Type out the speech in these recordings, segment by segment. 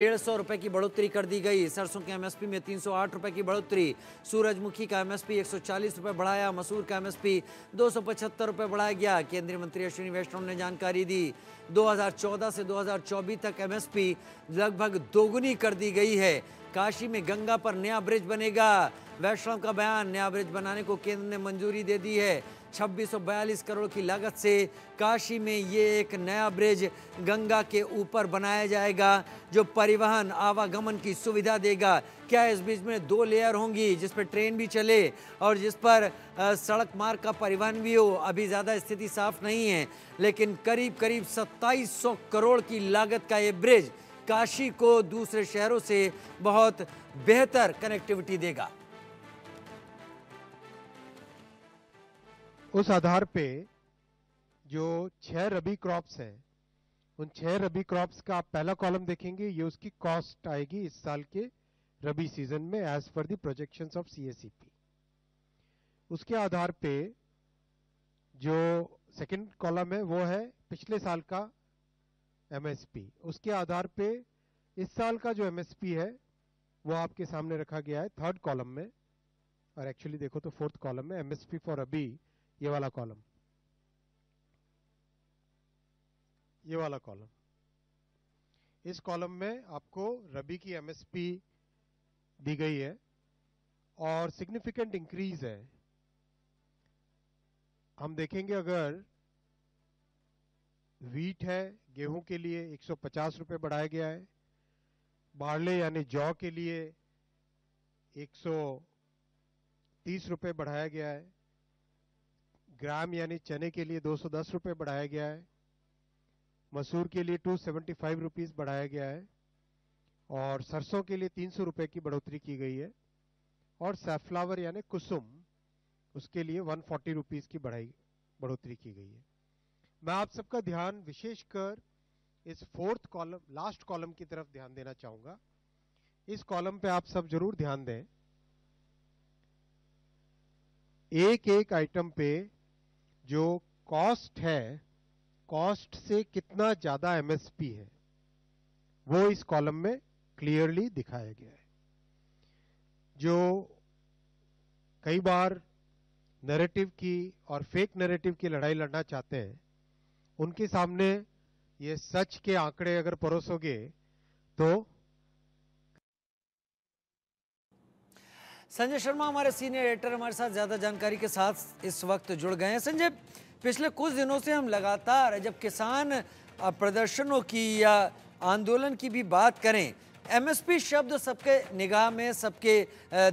150 रुपए की बढ़ोतरी कर दी गई। सरसों के एमएसपी में 308 रुपए की बढ़ोतरी। सूरजमुखी का एमएसपी 140 रुपए बढ़ाया। मसूर का एमएसपी 275 रुपए बढ़ाया गया। केंद्रीय मंत्री अश्विनी वैष्णव ने जानकारी दी। 2014 से 2024 तक एमएसपी लगभग दोगुनी कर दी गई है। काशी में गंगा पर नया ब्रिज बनेगा। वैष्णव का बयान, नया ब्रिज बनाने को केंद्र ने मंजूरी दे दी है। 2642 करोड़ की लागत से काशी में ये एक नया ब्रिज गंगा के ऊपर बनाया जाएगा जो परिवहन आवागमन की सुविधा देगा। क्या इस ब्रिज में 2 लेयर होंगी जिस पर ट्रेन भी चले और जिस पर सड़क मार्ग का परिवहन भी हो, अभी ज़्यादा स्थिति साफ नहीं है, लेकिन करीब करीब 2700 करोड़ की लागत का ये ब्रिज काशी को दूसरे शहरों से बहुत बेहतर कनेक्टिविटी देगा। उस आधार पे जो 6 रबी क्रॉप्स हैं, उन 6 रबी क्रॉप्स का आप पहला कॉलम देखेंगे, ये उसकी कॉस्ट आएगी इस साल के रबी सीजन में as per the projections of CACP. उसके आधार पे जो सेकंड कॉलम है वो है पिछले साल का एमएसपी। उसके आधार पे इस साल का जो एमएसपी है वो आपके सामने रखा गया है थर्ड कॉलम में, और एक्चुअली देखो तो फोर्थ कॉलम में एमएसपी फॉर रबी, ये वाला कॉलम, ये वाला कॉलम। इस कॉलम में आपको रबी की एमएसपी दी गई है और सिग्निफिकेंट इंक्रीज है। हम देखेंगे अगर वीट है, गेहूं के लिए 150 रुपए बढ़ाया गया है। बार्ले यानी जौ के लिए 130 रुपए बढ़ाया गया है। ग्राम यानी चने के लिए 210 रुपए बढ़ाया गया है। मसूर के लिए 275 रुपीज बढ़ाया गया है और सरसों के लिए 300 रुपए की बढ़ोतरी की गई है। और सैफ्लावर यानी कुसुम, उसके लिए 140 रुपीज की बढ़ोतरी की गई है। मैं आप सबका ध्यान विशेषकर इस फोर्थ कॉलम, लास्ट कॉलम की तरफ ध्यान देना चाहूंगा। इस कॉलम पे आप सब जरूर ध्यान दें। एक एक आइटम पे जो कॉस्ट है, कॉस्ट से कितना ज्यादा एमएसपी है, वो इस कॉलम में क्लियरली दिखाया गया है। जो कई बार नैरेटिव की और फेक नैरेटिव की लड़ाई लड़ना चाहते हैं, उनके सामने ये सच के आंकड़े अगर परोसोगे तो। संजय शर्मा हमारे सीनियर एडिटर हमारे साथ ज्यादा जानकारी के साथ इस वक्त जुड़ गए हैं। संजय, पिछले कुछ दिनों से हम लगातार जब किसान प्रदर्शनों की या आंदोलन की भी बात करें, एमएसपी शब्द सबके निगाह में, सबके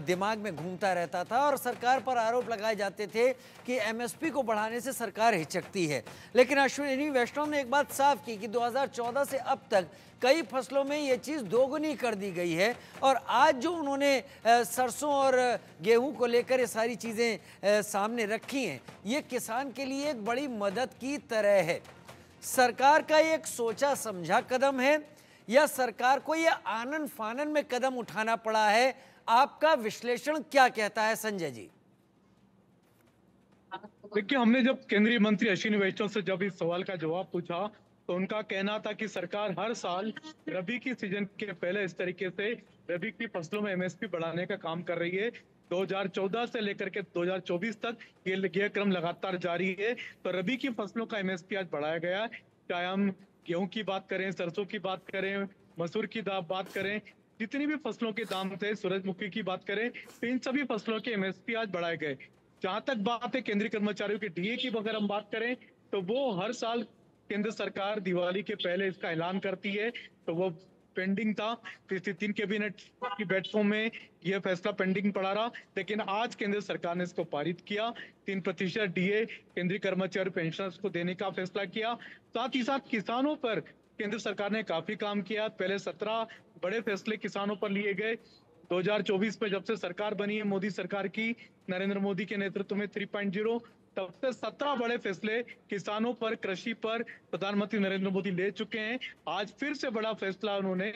दिमाग में घूमता रहता था और सरकार पर आरोप लगाए जाते थे कि एमएसपी को बढ़ाने से सरकार हिचकती है। लेकिन अश्विनी वैष्णव ने एक बात साफ की कि 2014 से अब तक कई फसलों में ये चीज़ दोगुनी कर दी गई है और आज जो उन्होंने सरसों और गेहूं को लेकर ये सारी चीज़ें सामने रखी हैं, ये किसान के लिए एक बड़ी मदद की तरह है। सरकार का ये एक सोचा समझा कदम है या सरकार को ये आनन फानन में कदम उठाना पड़ा है? आपका विश्लेषण क्या कहता है संजय जी? देखिए, हमने जब केंद्रीय मंत्री अश्विनी वैष्णव से जब इस सवाल का जवाब पूछा तो उनका कहना था कि सरकार हर साल रबी की सीजन के पहले इस तरीके से रबी की फसलों में एमएसपी बढ़ाने का काम कर रही है। 2014 से लेकर के 2024 तक ये क्रम लगातार जारी है। तो रबी की फसलों का एमएसपी आज बढ़ाया गया, चाहे हम गेहूं की बात करें, सरसों की बात करें, मसूर की बात करें, जितनी भी फसलों के दाम थे, सूरजमुखी की बात करें, तो इन सभी फसलों के एमएसपी आज बढ़ाए गए। जहां तक बात है केंद्रीय कर्मचारियों के डीए की अगर हम बात करें तो वो हर साल केंद्र सरकार दिवाली के पहले इसका ऐलान करती है, तो वो पेंडिंग था। पिछली 3 कैबिनेट की बैठकों में यह फैसला पेंडिंग पड़ा रहा, लेकिन आज केंद्र सरकार ने इसको पारित किया। 3% डीए केंद्रीय कर्मचारी पेंशनर्स को देने का फैसला किया। साथ ही साथ किसानों पर केंद्र सरकार ने काफी काम किया। पहले 17 बड़े फैसले किसानों पर लिए गए। 2024 में जब से सरकार बनी है मोदी सरकार की, नरेंद्र मोदी के नेतृत्व में 3.0, तब से 17 बड़े फैसले किसानों पर, कृषि पर प्रधानमंत्री नरेंद्र मोदी ले चुके हैं। आज फिर से बड़ा फैसला उन्होंने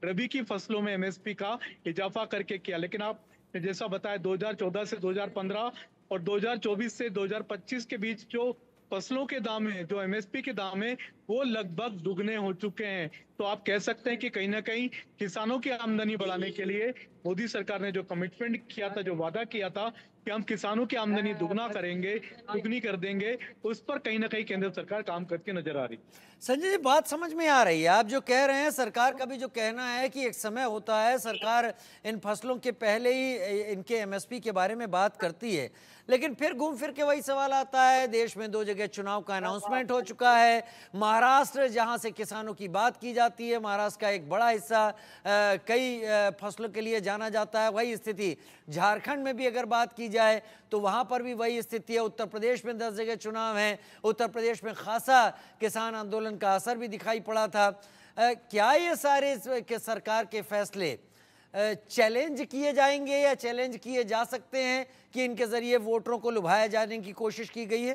रबी की फसलों में एमएसपी का इजाफा करके किया। लेकिन आप जैसा बताया, 2014 से 2015 और 2024 से 2025 के बीच जो फसलों के दाम है, जो एमएसपी के दाम है, वो लगभग दुगने हो चुके हैं। तो आप कह सकते हैं कि कहीं ना कहीं किसानों की आमदनी बढ़ाने के लिए मोदी सरकार ने जो कमिटमेंट किया था, जो वादा किया था कि हम किसानों की आमदनी दुगना करेंगे, दुगनी कर देंगे, उस पर कहीं ना कहीं केंद्र सरकार काम करके नजर आ रही है। संजय जी, बात समझ में आ रही है आप जो कह रहे हैं। सरकार का भी जो कहना है कि एक समय होता है सरकार इन फसलों के पहले ही इनके एमएसपी के बारे में बात करती है, लेकिन फिर घूम फिर के वही सवाल आता है। देश में 2 जगह चुनाव का अनाउंसमेंट हो चुका है। महाराष्ट्र जहां से किसानों की बात की जाती है, महाराष्ट्र का एक बड़ा हिस्सा कई फसलों के लिए जाना जाता है। वही स्थिति झारखंड में भी अगर बात की जाए तो वहां पर भी वही स्थिति है। उत्तर प्रदेश में 10 जगह चुनाव हैं। उत्तर प्रदेश में खासा किसान आंदोलन का असर भी दिखाई पड़ा था। क्या ये सारे के सरकार के फैसले चैलेंज किए जाएंगे या चैलेंज किए जा सकते हैं कि इनके जरिए वोटरों को लुभाया जाने की कोशिश की गई है?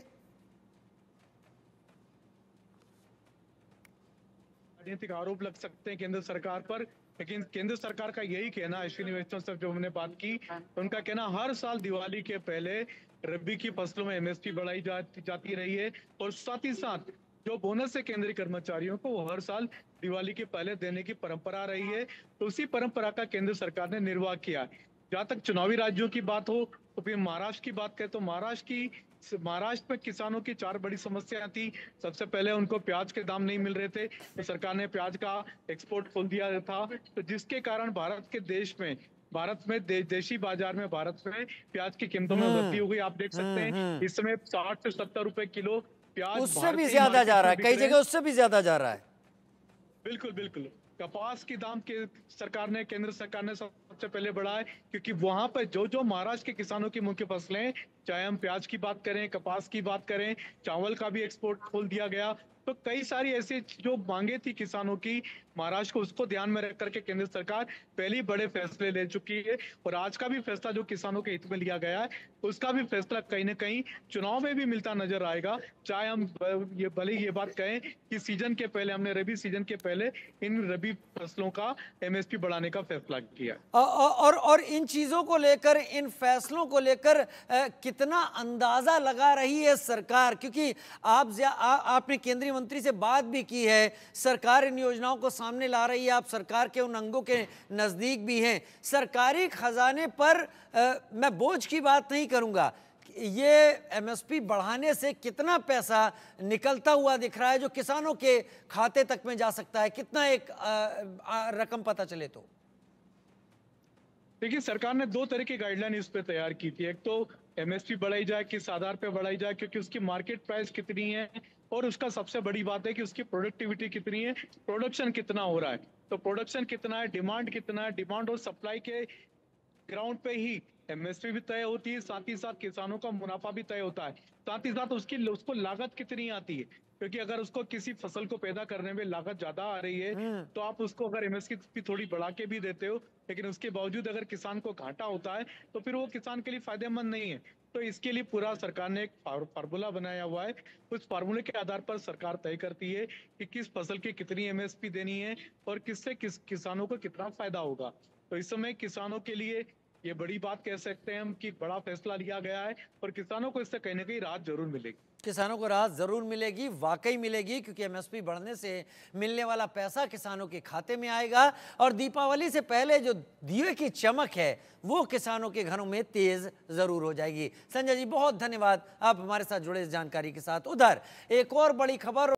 राजनीतिक आरोप लग सकते हैं केंद्र सरकार पर, लेकिन केंद्र सरकार का यही कहना है, अश्विनी वैष्णव से जो हमने बात की, उनका कहना हर साल दिवाली के पहले रबी की फसलों में एमएसपी बढ़ाई जाती रही है, और साथ ही साथ जो बोनस है केंद्रीय कर्मचारियों को वो हर साल दिवाली के पहले देने की परंपरा रही है। तो उसी परंपरा का केंद्र सरकार ने निर्वाह किया है। जहां तक चुनावी राज्यों की बात हो तो फिर महाराष्ट्र की बात करें तो महाराष्ट्र में किसानों की 4 बड़ी समस्याएं थी। सबसे पहले उनको प्याज के दाम नहीं मिल रहे थे, तो सरकार ने प्याज का एक्सपोर्ट खोल दिया था, तो जिसके कारण भारत में देशी बाजार में भारत में प्याज की कीमतों में वृद्धि हो गई। आप देख सकते हैं इस समय 60 से 70 रुपए किलो प्याज उससे भी ज्यादा जा रहा है, कई जगह उससे भी ज्यादा जा रहा है। बिल्कुल बिल्कुल। कपास की दाम के केंद्र सरकार ने सबसे पहले बढ़ाए, क्योंकि वहां पर जो महाराष्ट्र के किसानों की मुख्य फसलें, चाहे हम प्याज की बात करें, कपास की बात करें, चावल का भी एक्सपोर्ट खोल दिया गया। तो कई सारी ऐसी जो मांगे थी किसानों की महाराष्ट्र को, उसको ध्यान में रख करके केंद्र सरकार पहले ही बड़े फैसले ले चुकी है। और आज का भी फैसला जो किसानों के हित में लिया गया है, उसका भी फैसला कहीं ना कहीं चुनाव में भी मिलता नजर आएगा। चाहे हम भले ये बात कहें कि सीजन के पहले हमने रबी सीजन के पहले इन रबी फसलों का एमएसपी बढ़ाने का फैसला किया। और इन चीजों को लेकर, इन फैसलों को लेकर कितना अंदाजा लगा रही है सरकार? क्योंकि आपने केंद्रीय मंत्री से बात भी की है, सरकार इन योजनाओं को सामने ला रही है, आप सरकार के उन अंगों के नजदीक भी हैं। सरकारी खजाने पर मैं बोझ की बात नहीं करूंगा, ये एमएसपी बढ़ाने से कितना पैसा निकलता हुआ दिख रहा है जो किसानों के खाते तक में जा सकता है? कितना एक रकम पता चले तो? देखिए, सरकार ने 2 तरह की गाइडलाइन इस पे तैयार की थी। एक तो एमएसपी बढ़ाई जाए, किस आधार पे बढ़ाई जाए, क्योंकि उसकी मार्केट प्राइस कितनी है, और उसका सबसे बड़ी बात है कि उसकी प्रोडक्टिविटी कितनी है, प्रोडक्शन कितना हो रहा है। तो प्रोडक्शन कितना है, डिमांड कितना है, डिमांड और सप्लाई के ग्राउंड पे ही एमएसपी भी तय होती है, साथ ही साथ किसानों का मुनाफा भी तय होता है, साथ ही साथ उसको लागत कितनी आती है। क्योंकि अगर उसको किसी फसल को पैदा करने में लागत ज्यादा आ रही है, तो आप उसको अगर एमएसपी थोड़ी बढ़ा के भी देते हो, लेकिन उसके बावजूद अगर किसान को घाटा होता है तो फिर वो किसान के लिए फायदेमंद नहीं है। तो इसके लिए पूरा सरकार ने एक फार्मूला बनाया हुआ है। उस फार्मूले के आधार पर सरकार तय करती है कि किस फसल की कितनी एमएसपी देनी है और किससे किसानों को कितना फायदा होगा। तो इस समय किसानों के लिए ये बड़ी बात कह सकते हैं हम कि बड़ा फैसला लिया गया है, और किसानों को इससे कहीं ना कहीं राहत जरूर मिलेगी। किसानों को राहत जरूर मिलेगी, वाकई मिलेगी, क्योंकि एमएसपी बढ़ने से मिलने वाला पैसा किसानों के खाते में आएगा, और दीपावली से पहले जो दिए की चमक है वो किसानों के घरों में तेज जरूर हो जाएगी। संजय जी, बहुत धन्यवाद, आप हमारे साथ जुड़े इस जानकारी के साथ। उधर एक और बड़ी खबर